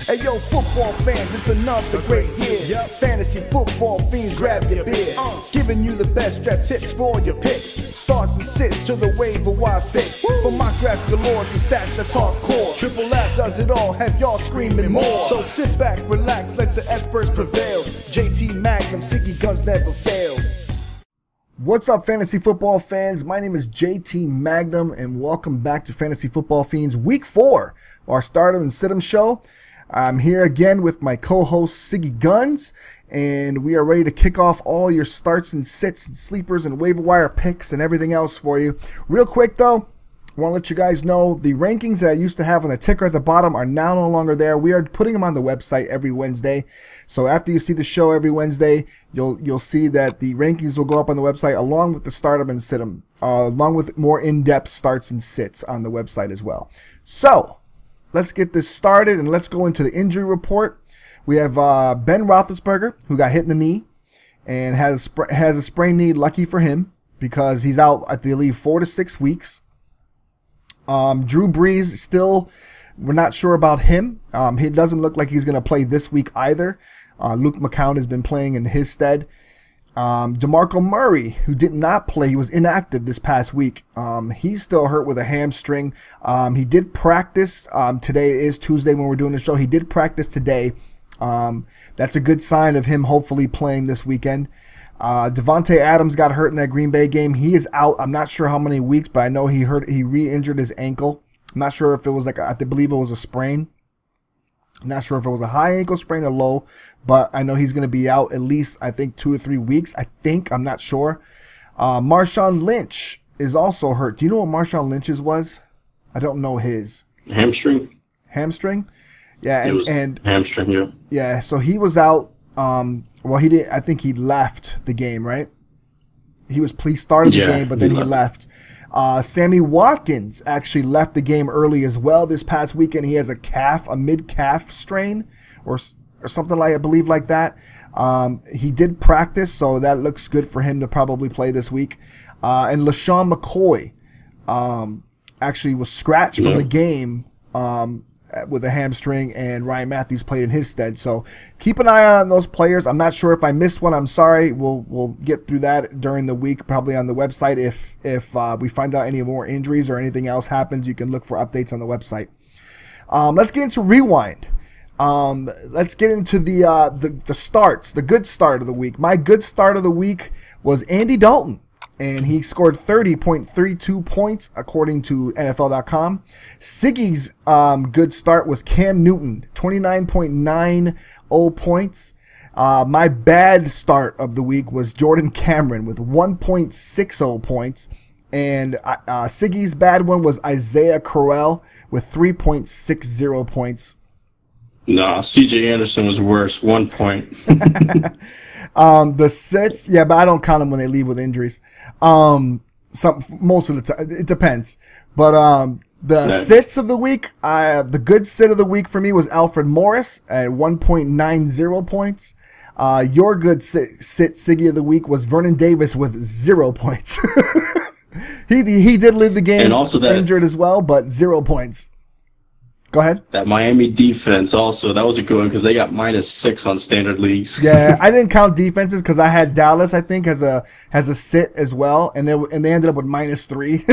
Hey yo, football fans, it's another great year. Fantasy football fiends, grab your beer. Giving you the best draft tips for all your picks. Starts and sits to the waiver wire fix. From my drafts galore to stats that's hardcore. Triple F does it all, have y'all screaming more. So sit back, relax, let the experts prevail. JT Magnum, Siggy Guns never fail. What's up, fantasy football fans? My name is JT Magnum, and welcome back to Fantasy Football Fiends Week 4, our Stardom and Sit 'em show. I'm here again with my co-host Siggy Guns, and we are ready to kick off all your starts and sits and sleepers and waiver wire picks and everything else for you. Real quick though, I want to let you guys know the rankings that I used to have on the ticker at the bottom are now no longer there. We are putting them on the website every Wednesday. So after you see the show every Wednesday, you'll see that the rankings will go up on the website along with the Stardom and Sit 'em, along with more in-depth starts and sits on the website as well. So let's get this started and let's go into the injury report. We have Ben Roethlisberger, who got hit in the knee and has a sprained knee. Lucky for him, because he's out, I believe, 4 to 6 weeks. Drew Brees, still, we're not sure about him. He doesn't look like he's going to play this week either. Luke McCown has been playing in his stead. DeMarco Murray, who did not play, he was inactive this past week. He's still hurt with a hamstring. He did practice. Today is Tuesday when we're doing the show. He did practice today. That's a good sign of him hopefully playing this weekend. Devontae Adams got hurt in that Green Bay game. He is out. I'm not sure how many weeks, but I know he re-injured his ankle. I'm not sure if it was I believe it was a sprain. I'm not sure if it was a high ankle sprain or low, but I know he's going to be out at least, I think, 2 or 3 weeks. I'm not sure. Marshawn Lynch is also hurt. Do you know what Marshawn Lynch's was? I don't know his. Hamstring? Yeah, and hamstring, yeah. Yeah, so he was out. Well, he did. I think he left the game, right? He started the game, but then he left. Sammy Watkins actually left the game early as well this past weekend. He has a mid-calf strain or something like, I believe, like that. He did practice, so that looks good for him to probably play this week. And LaShawn McCoy actually was scratched from the game with a hamstring, and Ryan Matthews played in his stead. So keep an eye on those players. I'm not sure if I missed one. I'm sorry. We'll get through that during the week, probably on the website. If we find out any more injuries or anything else happens, you can look for updates on the website. Let's get into Rewind. Let's get into the starts, the good start of the week. My good start of the week was Andy Dalton, and he scored 30.32 points according to NFL.com. Siggy's good start was Cam Newton, 29.90 points. My bad start of the week was Jordan Cameron with 1.60 points. And Siggy's bad one was Isaiah Crowell with 3.60 points. Nah, CJ Anderson was worse, 1 point. The sits, yeah, but I don't count them when they leave with injuries. Most of the time, it depends. But the sits of the week, the good sit of the week for me was Alfred Morris at 1.90 points. Your good sit Siggy of the week was Vernon Davis with 0 points. he did leave the game, and also injured as well, but 0 points. Go ahead. That Miami defense also, that was a good one because they got -6 on standard leagues. Yeah, I didn't count defenses because I had Dallas, I think, as a sit as well, and they ended up with -3.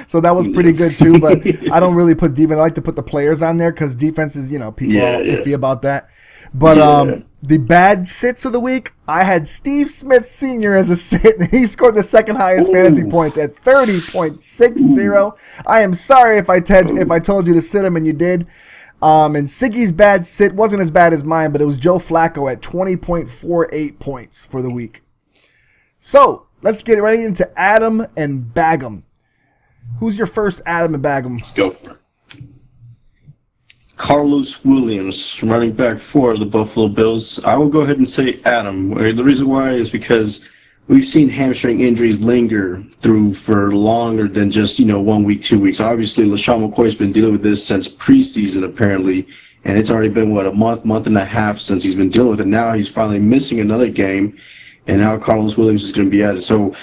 So that was pretty good too, but I don't really put defense. I like to put the players on there because defenses, people are iffy about that. But the bad sits of the week, I had Steve Smith Sr. as a sit, and he scored the second highest fantasy points at 30.60. I am sorry if I told you to sit him and you did. And Siggy's bad sit wasn't as bad as mine, but it was Joe Flacco at 20.48 points for the week. So let's get right into Adam and Bagum. Who's your first Adam and Bagum? Let's go for it. Carlos Williams, running back for the Buffalo Bills. I will go ahead and say Adam. The reason why is because we've seen hamstring injuries linger through for longer than just 1 week, 2 weeks. Obviously, LaShawn McCoy's been dealing with this since preseason apparently, and it's already been a month and a half since he's been dealing with it. Now he's finally missing another game, and now Carlos Williams is going to be at it. So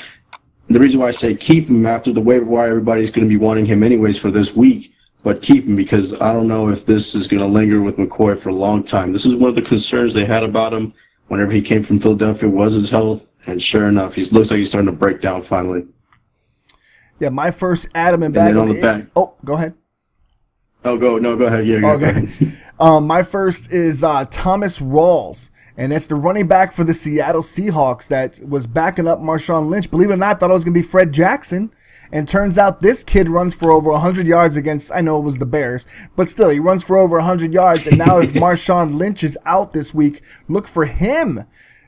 the reason why I say keep him after the waiver wire, everybody's going to be wanting him anyways for this week. but keep him, because I don't know if this is going to linger with McCoy for a long time. This is one of the concerns they had about him whenever he came from Philadelphia, was his health, and sure enough, he looks like he's starting to break down finally. Yeah, my first Adam and bag. And then on the back. Oh, go ahead. Oh, go ahead. Yeah, go ahead. My first is Thomas Rawls, and it's the running back for the Seattle Seahawks that was backing up Marshawn Lynch. Believe it or not, I thought it was going to be Fred Jackson. And turns out this kid runs for over 100 yards against, I know it was the Bears, but still, he runs for over 100 yards. And now if Marshawn Lynch is out this week, look for him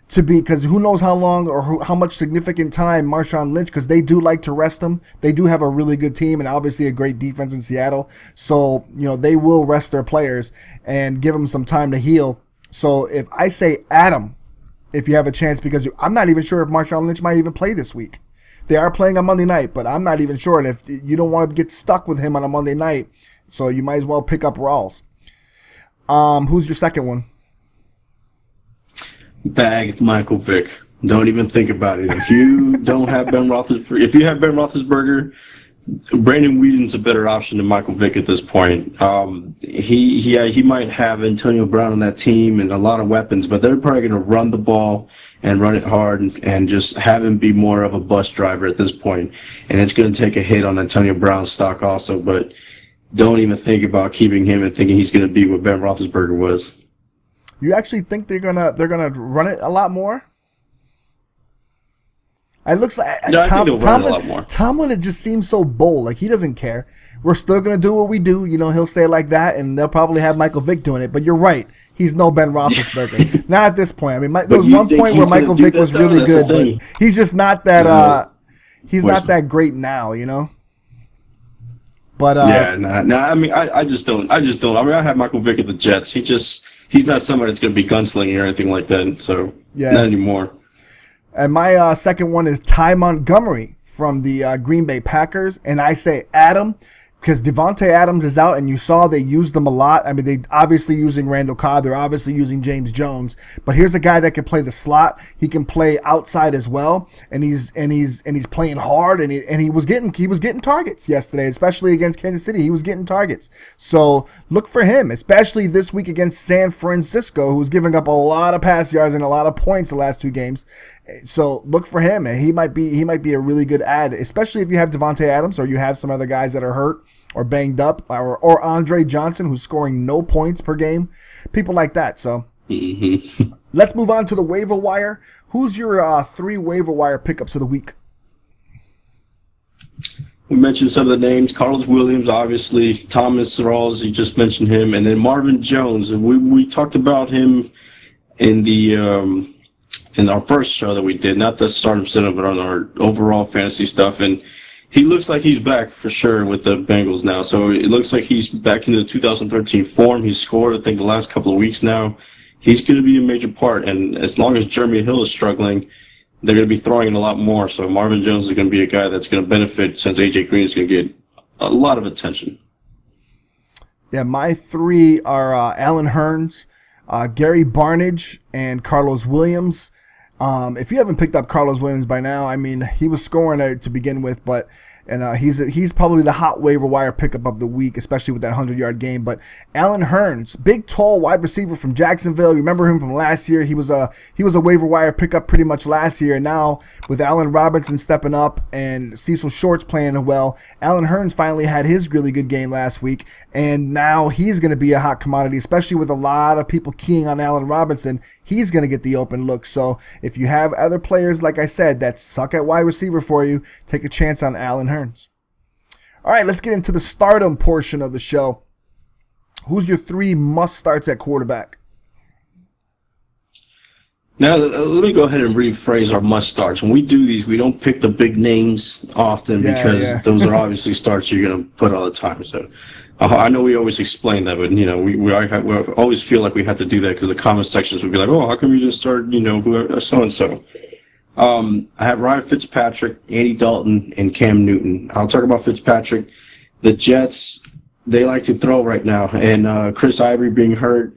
to be, because who knows how long or how much significant time Marshawn Lynch, because they do like to rest him. They do have a really good team and obviously a great defense in Seattle. So, they will rest their players and give them some time to heal. So if I say Adam, if you have a chance, because I'm not even sure if Marshawn Lynch might even play this week. They are playing on Monday night, but I'm not even sure. And if you don't want to get stuck with him on a Monday night, so you might as well pick up Rawls. Who's your second one? Bag Michael Vick. Don't even think about it. If you don't have Ben Roethlisberger, if you have Ben Roethlisberger, Brandon Whedon's a better option than Michael Vick at this point. He might have Antonio Brown on that team and a lot of weapons, but they're probably going to run the ball and run it hard and just have him be more of a bus driver at this point. And it's going to take a hit on Antonio Brown's stock also, but don't even think about keeping him and thinking he's going to be what Ben Roethlisberger was. You actually think they're gonna run it a lot more? It looks like I think they'll run it a lot more. Tomlin, it just seems so bold. Like, he doesn't care. We're still going to do what we do. He'll say it like that, and they'll probably have Michael Vick doing it. But you're right. He's no Ben Roethlisberger. Not at this point. I mean, there was one point where Michael Vick was really good, but he's just not that he's not that great now, But I mean, I just don't. I mean, I have Michael Vick at the Jets. He's not somebody that's going to be gunslinging or anything like that. So not anymore. And my second one is Ty Montgomery from the Green Bay Packers. And I say Adam, because Devontae Adams is out, and you saw they used them a lot. I mean, they obviously using Randall Cobb. They're obviously using James Jones. But here's a guy that can play the slot. He can play outside as well, and he's playing hard. And he was getting targets yesterday, especially against Kansas City. He was getting targets. So look for him, especially this week against San Francisco, who's giving up a lot of pass yards and a lot of points the last 2 games. So look for him, and he might be a really good add, especially if you have Devontae Adams or you have some other guys that are hurt or banged up, or Andre Johnson, who's scoring no points per game, people like that. So let's move on to the waiver wire. Who's your 3 waiver wire pickups of the week? We mentioned some of the names. Carlos Williams, obviously. Thomas Rawls, you just mentioned him. And then Marvin Jones. And we talked about him in the in our first show that we did, not the Stardom Center, but on our overall fantasy stuff. And he looks like he's back for sure with the Bengals now. So it looks like he's back into the 2013 form. He's scored, I think, the last couple of weeks now. He's going to be a major part. And as long as Jeremy Hill is struggling, they're going to be throwing in a lot more. So Marvin Jones is going to be a guy that's going to benefit, since A.J. Green is going to get a lot of attention. Yeah, my 3 are Allen Hurns, Gary Barnidge, and Carlos Williams. If you haven't picked up Carlos Williams by now, I mean, he was scoring to begin with, but he's probably the hot waiver wire pickup of the week, especially with that 100-yard game. But Allen Hurns, big, tall wide receiver from Jacksonville. You remember him from last year? He was a waiver wire pickup pretty much last year. And now with Allen Robinson stepping up and Cecil Shorts playing well, Allen Hurns finally had his really good game last week, and now he's going to be a hot commodity, especially with a lot of people keying on Allen Robinson. He's going to get the open look. So if you have other players, like I said, that suck at wide receiver for you, take a chance on Allen Hurns. All right, let's get into the stardom portion of the show. Who's your 3 must-starts at quarterback? Now, let me go ahead and rephrase our must-starts. When we do these, we don't pick the big names often because those are obviously starts you're going to put all the time. So I know we always explain that, but, we always feel like we have to do that because the comment sections would be like, oh, how come you didn't start, so-and-so. I have Ryan Fitzpatrick, Andy Dalton, and Cam Newton. I'll talk about Fitzpatrick. The Jets, they like to throw right now, and Chris Ivory being hurt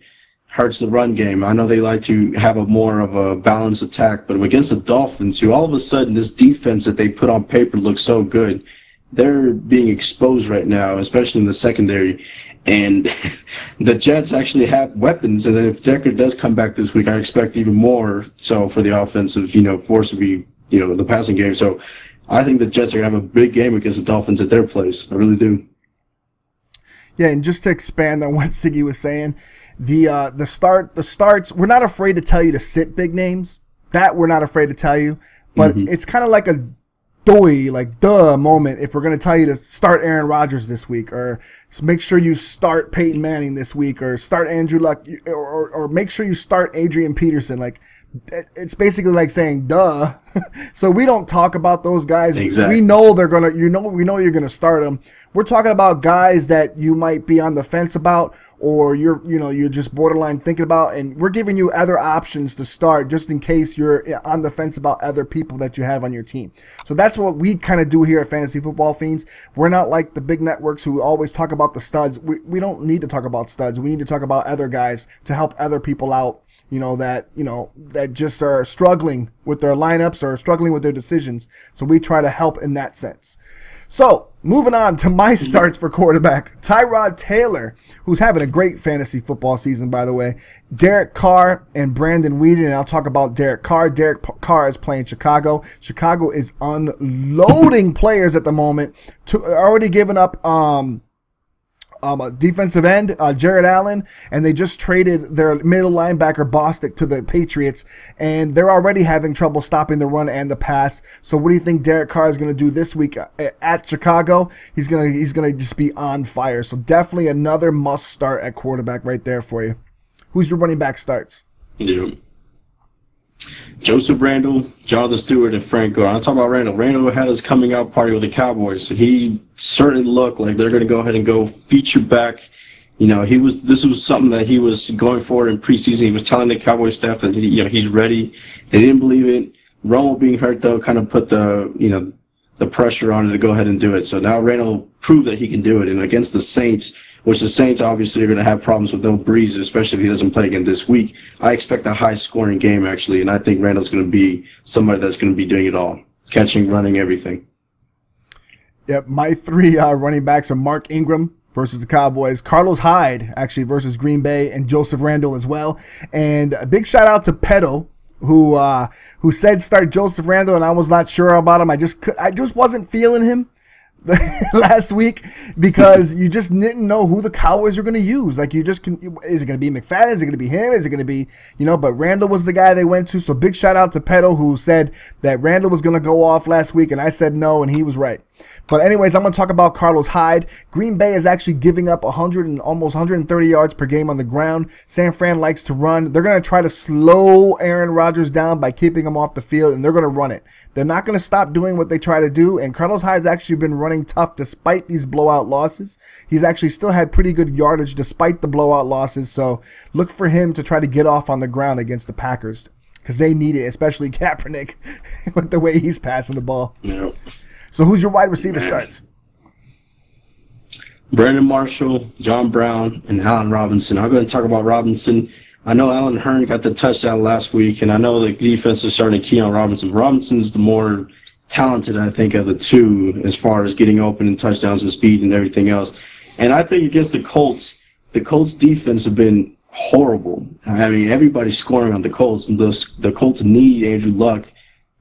hurts the run game. I know they like to have more of a balanced attack, but against the Dolphins, who all of a sudden this defense that they put on paper looks so good, they're being exposed right now, especially in the secondary. And the Jets actually have weapons, and if Decker does come back this week, I expect even more so for the offensive, force to be, the passing game. So I think the Jets are going to have a big game against the Dolphins at their place. I really do. Yeah, and just to expand on what Siggy was saying, the starts, we're not afraid to tell you to sit big names. That we're not afraid to tell you. But it's kind of like a duh moment if we're going to tell you to start Aaron Rodgers this week, or make sure you start Peyton Manning this week, or start Andrew Luck, or make sure you start Adrian Peterson. Like, it's basically like saying duh. So we don't talk about those guys. Exactly. We know they're gonna. We know you're gonna start them. We're talking about guys that you might be on the fence about, or you're just borderline thinking about, and we're giving you other options to start just in case you're on the fence about other people that you have on your team. So that's what we kind of do here at Fantasy Football Fiends. We're not like the big networks who always talk about the studs. We don't need to talk about studs. We need to talk about other guys to help other people out, that just are struggling with their lineups or struggling with their decisions. So we try to help in that sense. So, moving on to my starts for quarterback, Tyrod Taylor, who's having a great fantasy football season, by the way, Derek Carr, and Brandon Weeden, and I'll talk about Derek Carr. Derek Carr is playing Chicago. Chicago is unloading players at the moment, already given up a defensive end, Jared Allen, and they just traded their middle linebacker Bostic to the Patriots, and they're already having trouble stopping the run and the pass. So what do you think Derek Carr is going to do this week at Chicago? He's gonna just be on fire. So definitely another must start at quarterback right there for you. Who's your running back starts? Yeah. Joseph Randle, Jonathan Stewart, and Frank Gore. I'm talking about Randle. Randle had his coming out party with the Cowboys, so he certainly looked like they're going to go ahead and go feature back. This was something that he was going for in preseason. He was telling the Cowboys staff that he's ready. They didn't believe it. Romo being hurt though kind of put the pressure on him to go ahead and do it. So now Randle proved that he can do it, and against the Saints, which the Saints obviously are going to have problems with no Breeze, especially if he doesn't play again this week. I expect a high-scoring game, actually, and I think Randall's going to be somebody that's going to be doing it all, catching, running, everything. Yep, my three running backs are Mark Ingram versus the Cowboys, Carlos Hyde, actually, versus Green Bay, and Joseph Randle as well. And a big shout-out to Pedo, who said start Joseph Randle, and I was not sure about him. I just wasn't feeling him last week because you just didn't know who the Cowboys are going to use. Like, is it going to be McFadden? Is it going to be him? Is it going to be, but Randle was the guy they went to. So big shout out to Pedo, who said that Randle was going to go off last week, and I said no, and he was right. But anyways, I'm going to talk about Carlos Hyde. Green Bay is actually giving up 100 and almost 130 yards per game on the ground. San Fran likes to run. They're going to try to slow Aaron Rodgers down by keeping him off the field, and they're going to run it. They're not going to stop doing what they try to do, and Carlos Hyde's actually been running tough despite these blowout losses. He's actually still had pretty good yardage despite the blowout losses, so look for him to try to get off on the ground against the Packers because they need it, especially Kaepernick with the way he's passing the ball. Yep. So who's your wide receiver starts? Brandon Marshall, John Brown, and Allen Robinson. I'm going to talk about Robinson. I know Allen Hurns got the touchdown last week, and I know the defense is starting to key on Robinson. Robinson's the more talented, I think, of the two as far as getting open and touchdowns and speed and everything else. And I think against the Colts defense have been horrible. I mean, everybody's scoring on the Colts, and the Colts need Andrew Luck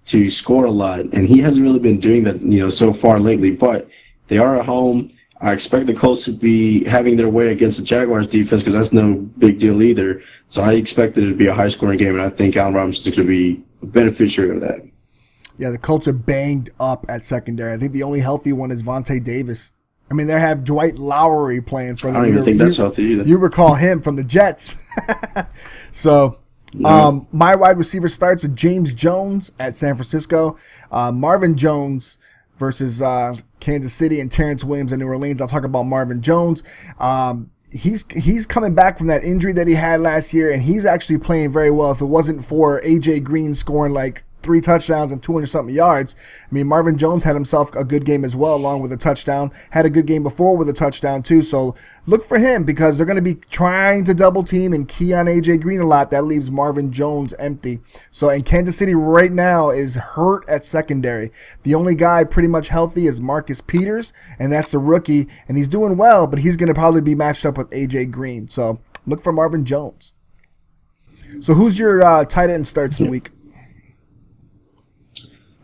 to score a lot, and he hasn't really been doing that, so far lately. But they are at home. I expect the Colts to be having their way against the Jaguars defense because that's no big deal either. So I expect it to be a high-scoring game, and I think Allen Robinson is going to be a beneficiary of that. Yeah, the Colts are banged up at secondary. I think the only healthy one is Vontae Davis. I mean, they have Dwight Lowery playing for them. I don't even think that's healthy either. You recall him from the Jets. So, my wide receiver starts with James Jones at San Francisco. Marvin Jones versus Kansas City, and Terrence Williams in New Orleans. I'll talk about Marvin Jones. He's coming back from that injury that he had last year, and he's actually playing very well. If it wasn't for A.J. Green scoring like 3 touchdowns and 200-something yards. I mean, Marvin Jones had himself a good game as well, along with a touchdown. Had a good game before with a touchdown too. So look for him because they're going to be trying to double team and key on A.J. Green a lot. That leaves Marvin Jones empty. So, and Kansas City right now is hurt at secondary. The only guy pretty much healthy is Marcus Peters, and that's the rookie. And he's doing well, but he's going to probably be matched up with A.J. Green. So look for Marvin Jones. So who's your tight end starts of the week?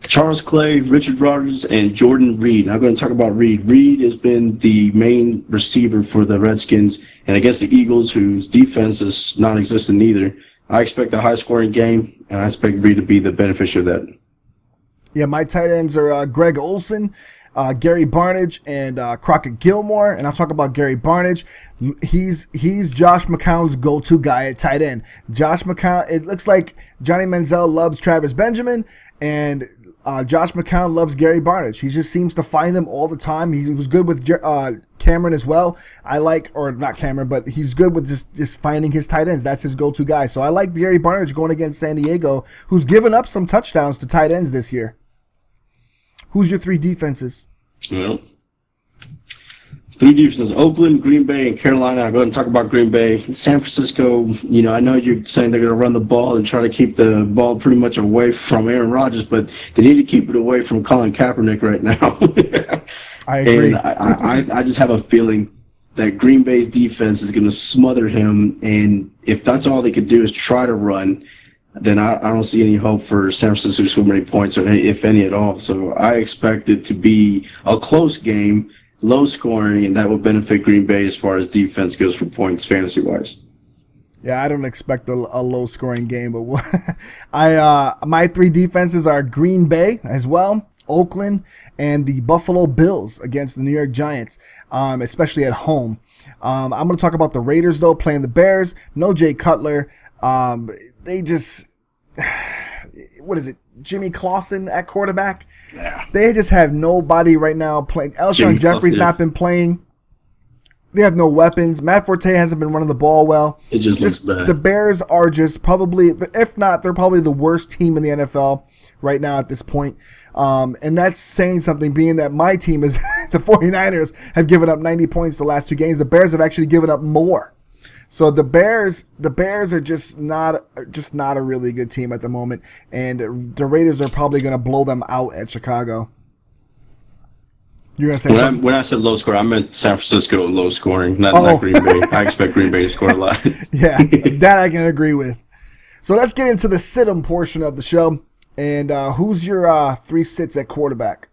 Charles Clay, Richard Rodgers, and Jordan Reed. I'm going to talk about Reed. Reed has been the main receiver for the Redskins, and against the Eagles, whose defense is non-existent either. I expect a high-scoring game, and I expect Reed to be the beneficiary of that. Yeah, my tight ends are Greg Olsen, Gary Barnidge, and Crockett Gilmore. And I'll talk about Gary Barnidge. He's Josh McCown's go-to guy at tight end. Josh McCown, it looks like Johnny Manziel loves Travis Benjamin, and Josh McCown loves Gary Barnidge. He just seems to find him all the time. He was good with Cameron as well. Or not Cameron, but he's good with just finding his tight ends. That's his go-to guy. So I like Gary Barnidge going against San Diego, who's given up some touchdowns to tight ends this year. Who's your 3 defenses? Well, 3 defenses: Oakland, Green Bay, and Carolina. I'll go ahead and talk about Green Bay. San Francisco, I know you're saying they're going to run the ball and try to keep the ball pretty much away from Aaron Rodgers, but they need to keep it away from Colin Kaepernick right now. I agree. And I just have a feeling that Green Bay's defense is going to smother him, and if that's all they could do is try to run, then I don't see any hope for San Francisco to score many points, or if any at all. So I expect it to be a close game, low scoring, and that will benefit Green Bay as far as defense goes for points fantasy-wise. Yeah, I don't expect a low-scoring game, but my 3 defenses are Green Bay as well, Oakland, and the Buffalo Bills against the New York Giants, especially at home. I'm going to talk about the Raiders, though, playing the Bears. No Jay Cutler. They just, what is it, Jimmy Clausen at quarterback? Yeah. They just have nobody right now playing. Alshon Jeffrey's not been playing. They have no weapons. Matt Forte hasn't been running the ball well. It just looks bad. The Bears are just probably, if not, they're probably the worst team in the NFL right now at this point. And that's saying something, being that my team is the 49ers have given up 90 points the last 2 games. The Bears have actually given up more. So the Bears are just not a really good team at the moment, and the Raiders are probably going to blow them out at Chicago. You're going to say something? When I said low score, I meant San Francisco low scoring, not Green Bay. I expect Green Bay to score a lot. Yeah, that I can agree with. So let's get into the sit-em portion of the show. And who's your 3 sits at quarterback?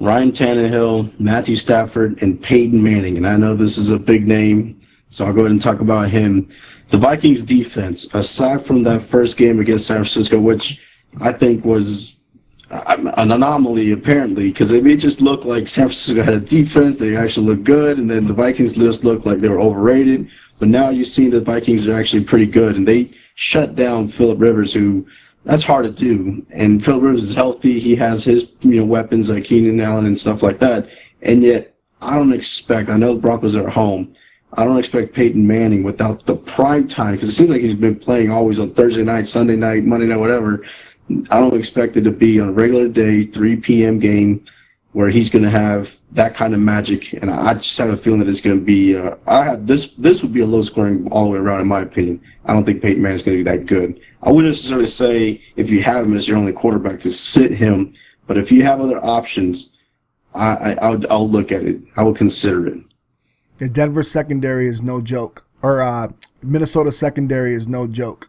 Ryan Tannehill, Matthew Stafford, and Peyton Manning. And I know this is a big name, so I'll go ahead and talk about him. The Vikings defense, aside from that first game against San Francisco, which I think was an anomaly apparently, because it just looked like San Francisco had a defense, they actually looked good, and then the Vikings just looked like they were overrated. But now you see the Vikings are actually pretty good, and they shut down Phillip Rivers, who that's hard to do. And Phillip Rivers is healthy. He has his weapons like Keenan Allen and stuff like that. And yet I don't expect, I know the Broncos are at home, I don't expect Peyton Manning without the prime time, because it seems like he's been playing always on Thursday night, Sunday night, Monday night, whatever. I don't expect it to be on a regular day, 3 p.m. game where he's going to have that kind of magic. And I just have a feeling that it's going to be this would be a low scoring all the way around, in my opinion. I don't think Peyton Manning is going to be that good. I wouldn't necessarily say if you have him as your only quarterback to sit him, but if you have other options, I'll look at it. I will consider it. The Denver secondary is no joke, or Minnesota secondary is no joke.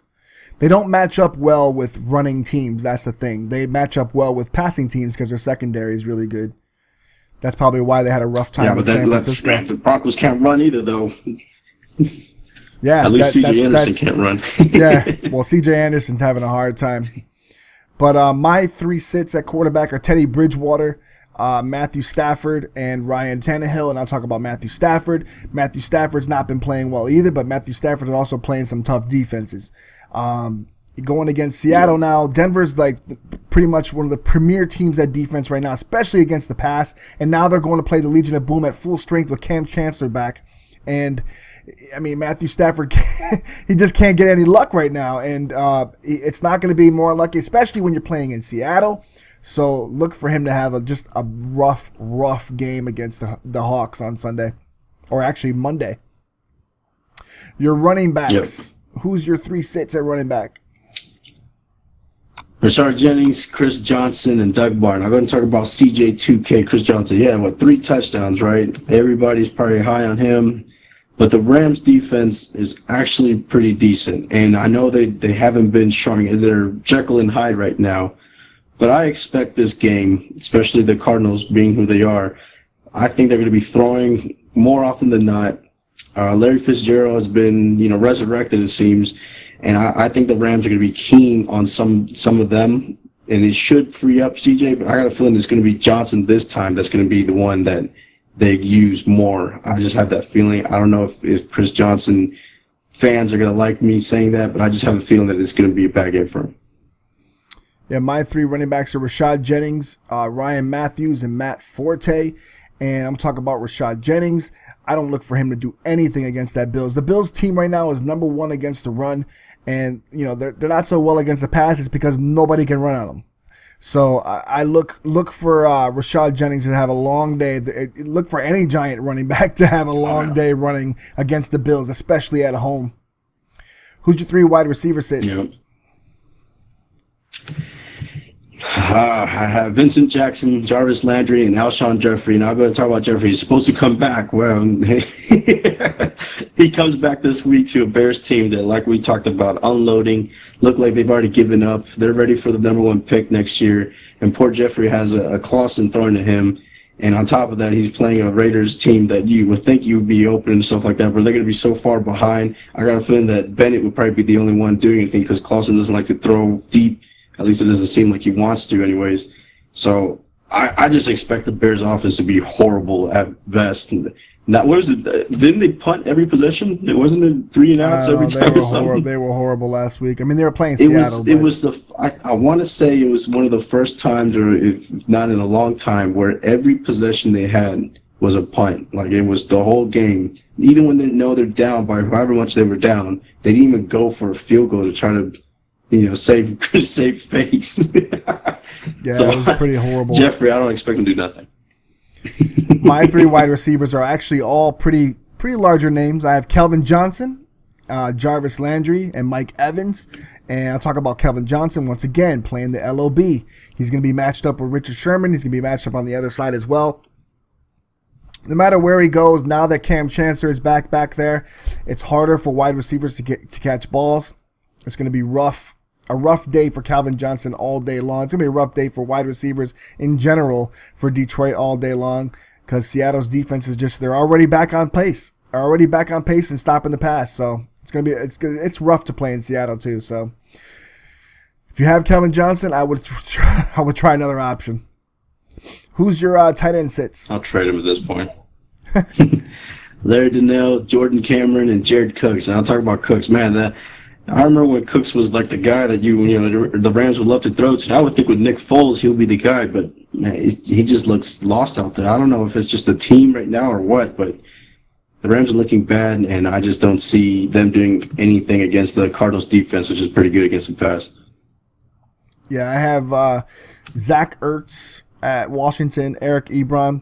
They don't match up well with running teams. That's the thing. They match up well with passing teams because their secondary is really good. That's probably why they had a rough time with San Francisco. The Broncos can't run either, though. Yeah, at least C.J. Anderson can't run. Yeah, well, C.J. Anderson's having a hard time. But my 3 sits at quarterback are Teddy Bridgewater, Matthew Stafford, and Ryan Tannehill. And I'll talk about Matthew Stafford. Matthew Stafford's not been playing well either, but Matthew Stafford is also playing some tough defenses. Going against Seattle now. Denver's like pretty much one of the premier teams at defense right now, especially against the pass. And now they're going to play the Legion of Boom at full strength with Cam Chancellor back. And I mean, Matthew Stafford, he just can't get any luck right now. And it's not going to be more lucky, especially when you're playing in Seattle. So look for him to have just a rough game against the Hawks on Sunday, or actually Monday. Your running backs. Yep. Who's your 3 sits at running back? Rashard Jennings, Chris Johnson, and Doug Martin. I'm going to talk about CJ2K, Chris Johnson. Yeah, 3 touchdowns, right? Everybody's probably high on him. But the Rams defense is actually pretty decent. And I know they haven't been showing, they're Jekyll and Hyde right now. But I expect this game, especially the Cardinals being who they are, I think they're going to be throwing more often than not. Larry Fitzgerald has been, resurrected, it seems. And I think the Rams are going to be keen on some of them. And it should free up CJ, but I got a feeling it's going to be Johnson this time that's going to be the one that they use more. I just have that feeling. I don't know if Chris Johnson fans are going to like me saying that, but I just have a feeling that it's going to be a bad game for him. Yeah, my 3 running backs are Rashad Jennings, Ryan Matthews, and Matt Forte. And I'm talking about Rashad Jennings. I don't look for him to do anything against that Bills. The Bills team right now is number 1 against the run. And, they're not so well against the pass. It's because nobody can run on them. So I look for Rashad Jennings to have a long day. Look for any giant running back to have a long day running against the Bills, especially at home. Who's your 3 wide receiver sits? Yep. I have Vincent Jackson, Jarvis Landry, and Alshon Jeffrey. And I'm going to talk about Jeffrey. He's supposed to come back. Well, he comes back this week to a Bears team that, like we talked about, unloading. Look like they've already given up. They're ready for the number 1 pick next year. And poor Jeffrey has a Clausen thrown to him. And on top of that, he's playing a Raiders team that you would think you would be open and stuff like that, but they're going to be so far behind. I got a feeling that Bennett would probably be the only one doing anything because Clausen doesn't like to throw deep. At least it doesn't seem like he wants to anyways. So I just expect the Bears offense to be horrible at best. Not, what is it? Didn't they punt every possession? It wasn't it 3 and outs every time or something? They were horrible last week. I mean, they were playing Seattle. I want to say it was one of the first times, or if not in a long time, where every possession they had was a punt. Like, it was the whole game. Even when they know they're down by however much they were down, they didn't even go for a field goal to try to save face. Yeah, so, it was pretty horrible. Jeffrey, I don't expect him to do nothing. My 3 wide receivers are actually all pretty larger names. I have Kelvin Johnson, Jarvis Landry, and Mike Evans. And I'll talk about Kelvin Johnson once again, playing the LOB. He's going to be matched up with Richard Sherman. He's going to be matched up on the other side as well. No matter where he goes, now that Cam Chancellor is back there, it's harder for wide receivers to catch balls. It's going to be a rough day for Calvin Johnson all day long. It's going to be a rough day for wide receivers in general for Detroit all day long because Seattle's defense is they're already back on pace. And stopping the pass. So it's rough to play in Seattle too. So if you have Calvin Johnson, I would try another option. Who's your tight end sits? I'll trade him at this point. Larry Donnell, Jordan Cameron, and Jared Cooks. And I'll talk about Cooks. Man, I remember when Cooks was like the guy that the Rams would love to throw to. I would think with Nick Foles, he'll be the guy, but man, he just looks lost out there. I don't know if it's just the team right now or what, but the Rams are looking bad, and I just don't see them doing anything against the Cardinals defense, which is pretty good against the pass. Yeah, I have Zach Ertz at Washington, Eric Ebron,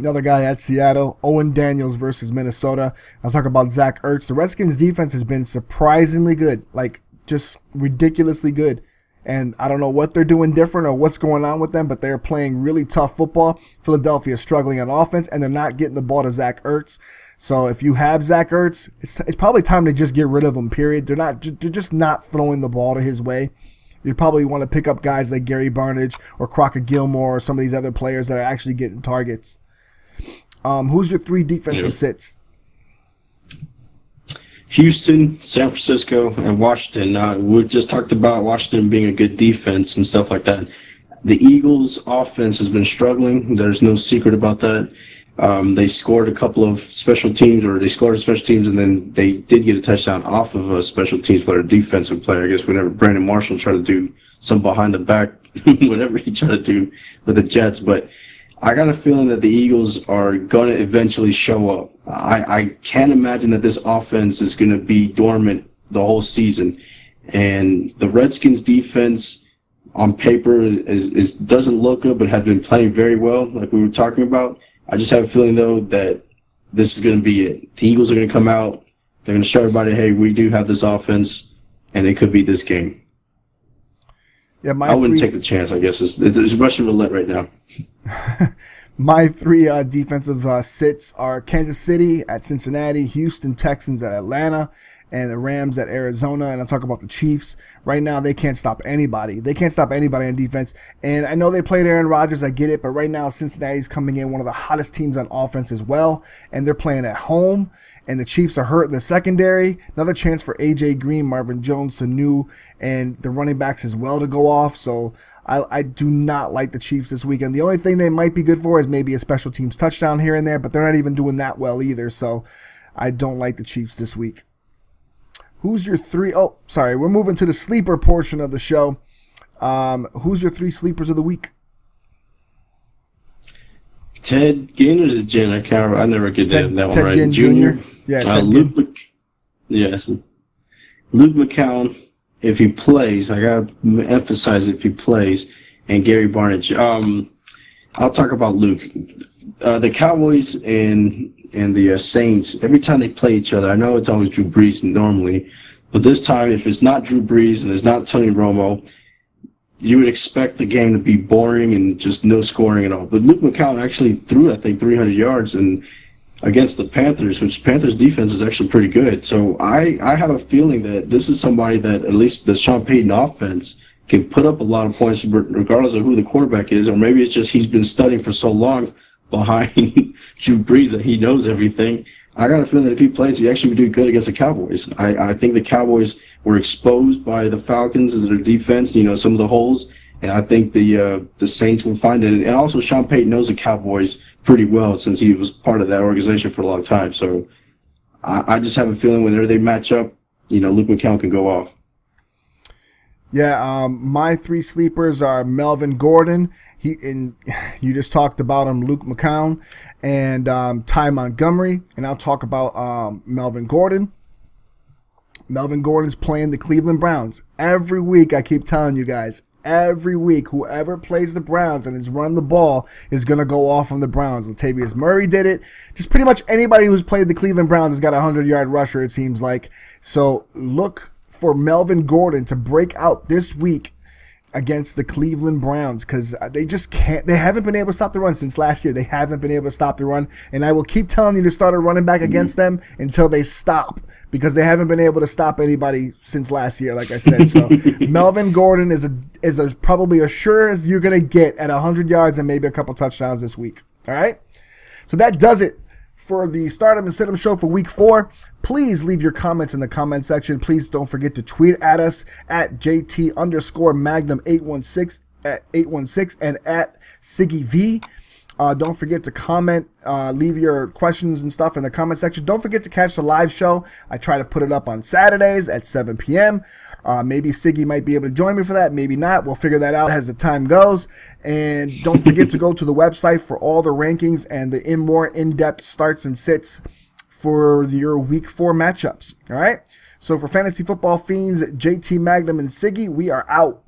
another guy at Seattle, Owen Daniels versus Minnesota. I'll talk about Zach Ertz. The Redskins defense has been surprisingly good, like just ridiculously good. And I don't know what they're doing different or what's going on with them, but they're playing really tough football. Philadelphia is struggling on offense, and they're not getting the ball to Zach Ertz. So if you have Zach Ertz, it's probably time to just get rid of him, period. They're just not throwing the ball to his way. You probably want to pick up guys like Gary Barnidge or Crockett Gilmore or some of these other players that are actually getting targets. Who's your 3 defensive sits? Houston, San Francisco, and Washington. We just talked about Washington being a good defense and stuff like that. The Eagles' offense has been struggling. There's no secret about that. They scored a couple of special teams, or they scored a special teams, and then they did get a touchdown off of a special teams player, a defensive player. I guess whenever Brandon Marshall tried to do some behind the back, whatever he tried to do with the Jets. But I got a feeling that the Eagles are going to eventually show up. I can't imagine that this offense is going to be dormant the whole season. And the Redskins defense on paper is doesn't look good, but has been playing very well, like we were talking about. I just have a feeling, though, that this is going to be it. The Eagles are going to come out. They're going to show everybody, hey, we do have this offense, and it could be this game. Yeah, I wouldn't take the chance, I guess. It's Russian roulette right now. My three defensive sits are Kansas City at Cincinnati, Houston Texans at Atlanta, and the Rams at Arizona. And I'll talk about the Chiefs. Right now, they can't stop anybody. They can't stop anybody on defense. And I know they played Aaron Rodgers. I get it. But right now, Cincinnati's coming in one of the hottest teams on offense as well. And they're playing at home. And the Chiefs are hurt in the secondary. Another chance for A.J. Green, Marvin Jones, Sanu, and the running backs as well to go off. So I do not like the Chiefs this weekend. The only thing they might be good for is maybe a special teams touchdown here and there. But they're not even doing that well either. So I don't like the Chiefs this week. Who's your three? Oh, sorry. We're moving to the sleeper portion of the show. Who's your three sleepers of the week? Ted Ginn or is it Jen? I never get that one Ted right. Ginn Jr. Yeah, Ted Ginn. Yes. Luke McCown, if he plays, I got to emphasize if he plays, and Gary Barnidge. I'll talk about Luke. The Cowboys and the Saints, every time they play each other, I know it's always Drew Brees normally, but this time, if it's not Drew Brees and it's not Tony Romo, you would expect the game to be boring and just no scoring at all. But Luke McCown actually threw, I think, 300 yards against the Panthers, which Panthers defense is actually pretty good. So I have a feeling that this is somebody that at least the Sean Payton offense can put up a lot of points regardless of who the quarterback is, or maybe it's just he's been studying for so long behind Drew Brees that he knows everything. I got a feeling that if he plays, he actually would do good against the Cowboys. I think the Cowboys were exposed by the Falcons as their defense, some of the holes, and I think the Saints will find it. And also, Sean Payton knows the Cowboys pretty well since he was part of that organization for a long time. So I just have a feeling whenever they match up, Luke McCown can go off. Yeah, my three sleepers are Melvin Gordon. You just talked about him, Luke McCown, and Ty Montgomery. And I'll talk about Melvin Gordon. Melvin Gordon's playing the Cleveland Browns. Every week, I keep telling you guys, every week, whoever plays the Browns and is running the ball is going to go off on the Browns. Latavius Murray did it. Just pretty much anybody who's played the Cleveland Browns has got a 100-yard rusher, it seems like. So look for Melvin Gordon to break out this week against the Cleveland Browns, because they just can't. They haven't been able to stop the run since last year. They haven't been able to stop the run, and I will keep telling you to start a running back against them until they stop, because they haven't been able to stop anybody since last year, like I said. So Melvin Gordon is probably as sure as you're gonna get at 100 yards and maybe a couple touchdowns this week. All right, so that does it for the Stardom and Sit 'em show for week 4. Please leave your comments in the comment section. Please don't forget to tweet at us at JT_Magnum816 at 816 and at Siggy V. Don't forget to comment, leave your questions and stuff in the comment section. Don't forget to catch the live show. I try to put it up on Saturdays at 7 p.m. Maybe Siggy might be able to join me for that. Maybe not. We'll figure that out as the time goes. And don't forget to go to the website for all the rankings and the more in-depth starts and sits for your week 4 matchups. All right? So for Fantasy Football Fiends, JT Magnum and Siggy, we are out.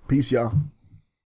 Peace, y'all.